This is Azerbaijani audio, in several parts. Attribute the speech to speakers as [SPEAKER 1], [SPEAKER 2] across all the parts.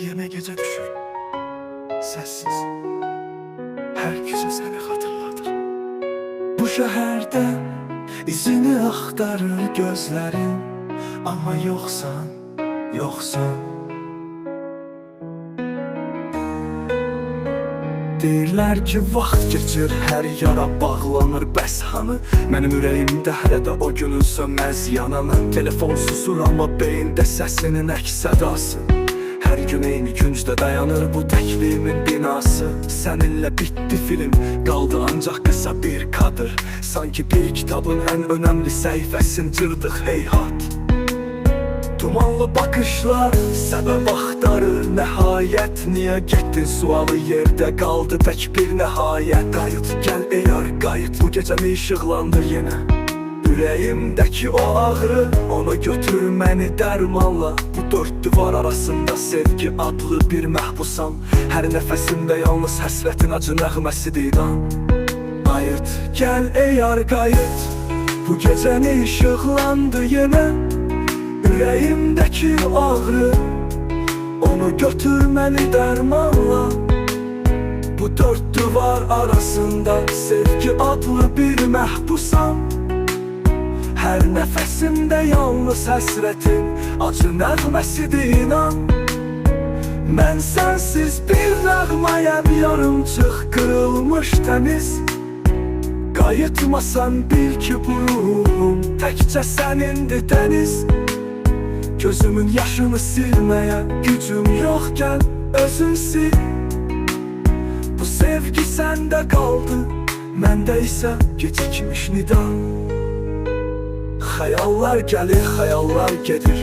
[SPEAKER 1] Yerine gece düşür, sessiz. Her gece seni hatırladır. Bu şehirde izini aktarır gözlerim. Ama yoksan, yoksan. Deyirlər ki, vaxt geçir, hər yara bağlanır. Bəs hanı mənim ürəyimdə hələ də o günün sönməz yananı. Telefon susur, amma beyində səsinin əks sədası. Hər gün eyni küncdə dayanır bu təkliyimin binası. Səninlə bitdi film, qaldı ancaq qısa bir kadr. Sanki bir kitabın ən önəmli səhifəsini cırdıq, heyhat. Dumanlı bakışlar səbəb axtarır nəhayət. Niyə getdin sualı yerdə qaldı tək bir nəhayət. Qayıt, gəl ey yar, qayıt, bu gecəni işıqlandır yenə. Ürəyimdəki o ağrı, onu götür məni dərmanla. Bu dörd divar arasında sevgi adlı bir məhbusam. Hər nəfəsimdə yalnız həsrətin acı nəğməsidir inan. Qayıt, gəl ey yar, qayıt, bu gecəni işıqlandı yenə. Ürəyimdəki ağrı, onu götür məni dərmanla. Bu dörd divar arasında sevgi adlı bir məhbusam. Hər nəfəsimdə yalnız həsrətin acı nəğməsidir inan. Mən sənsiz bir nəğməyəm, yarımçıq qırılmış təmiz. Qayıtmasan bil ki bu ruhum təkcə sənindir dəniz. Gözümün yaşını silməyə gücüm yox, gəl özün sil. Bu sevgi səndə qaldı, məndə isə gecikmiş nida. Xəyallar gəlir, xəyallar gedir,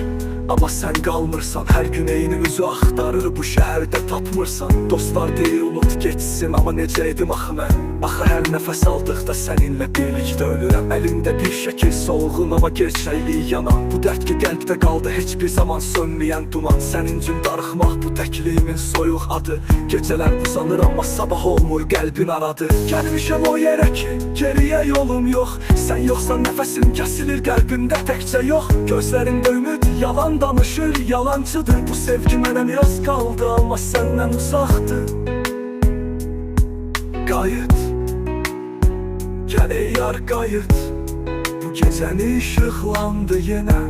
[SPEAKER 1] amma sən qalmırsan. Hər gün eyni üzü axtarır bu şəhərdə tapmırsan. Dostlar deyir unut geçsin, amma necə edim axı mən. Axı hər nəfəs aldıqda səninlə birlikdə ölürəm. Əlimdə bir şəkil solğun, amma gerçəkliyi yanan. Bu dərd ki qəlbdə qaldı, heç bir zaman sönməyən duman. Sənin üçün darıxmaq bu təkliyimin soyuq adı. Gecələr uzanır, amma sabah olmur, qəlbin aradı. Gəlmişəm o yerə ki, geriyə yolum yox. Sən yoxsan nəfəsim kəsilir qəlbimdə təkcə yox. Gözlərində ümid yalan danışır, yalancıdır. Bu sevgi mənə miras qaldı, amma səndən uzaqdır. Qayıt, gəl ey yar, qayıt, bu gecəni işıqlandı yenə.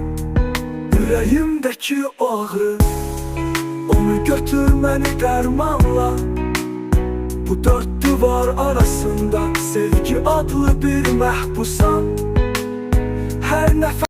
[SPEAKER 1] Ürəyimdəki ağrı, onu götür məni dərmanla. Bu dörd divar arasında sevgi adlı bir məhbusam. Hər nəfəs